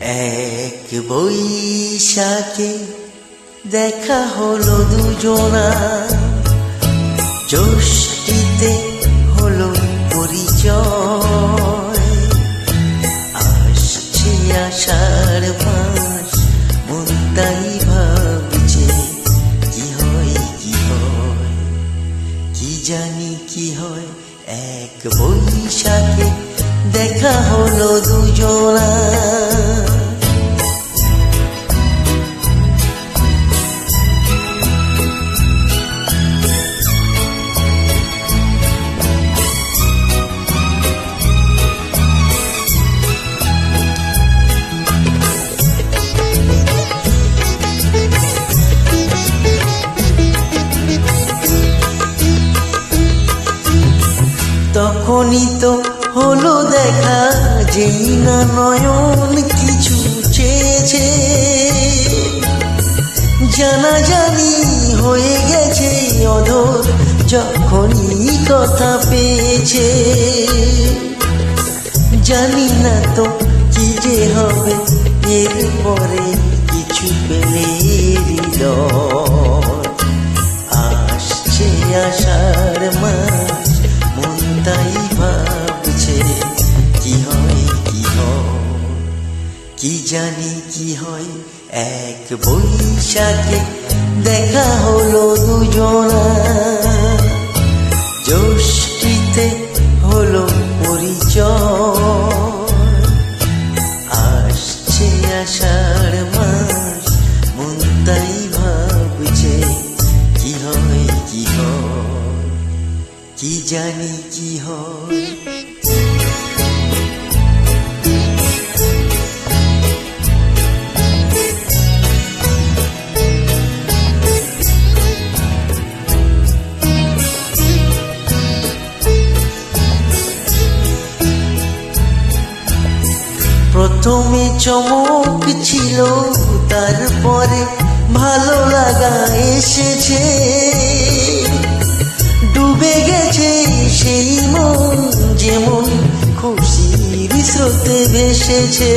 এক বৈশাখে দেখা হলো দুজনা, জ্যৈষ্ঠীতে হলো পরিচয়। আসছে আষাঢ় মাস, মন তাই ভাবছে কি হয় কি হয়, কি জানি কি হয়। এক বৈশাখে দেখা হলো দুজনা। তখনই তো হলো দেখা, যেই না নয়ন কিছু চেয়েছে, জানাজানি হয়ে গেছে অধর যখনই কথা পেয়েছে। জানি না তো কি যে হবে এরপরে, কিছু পেলে হৃদয়। আসছে আষাঢ় মাস, মন তাই ভাবছে কি হয় কি হয়, কি জানি কি হয়। এক বৈশাখে দেখা হলো দুজনা, জ্যৈষ্ঠীতে হলো পরিচয়। আসছে আষাঢ় মাস, মন তাই ভাবছে কি হয় কি হয়, কি জানি কি হয়। প্রথমে চমক ছিল, তারপরে ভালো লাগা এসেছে। ডুবে গেছে সেই মন, যেমন খুশির স্রোতে ভেসেছে।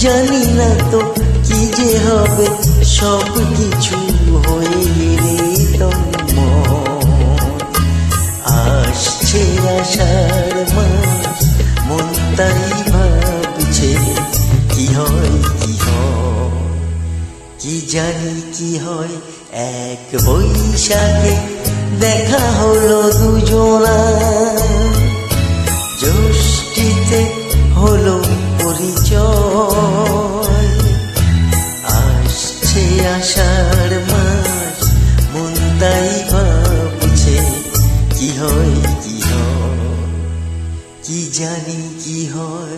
জানি না তো কি যে হবে, সব কিছু হয়ে গেলে তন্ময়। আসছে আষাঢ় মাস, মন তাই ভাবছে কি হয় কি হয়, কি জানি কি হয়। এক বৈশাখে দেখা হলো দুজনা, জ্যৈষ্ঠীতে হলো পরিচয়। আসছে আষাঢ় মাস, মন তাই ভাবছে কি হয় কি হয়, কি জানি কি হয়।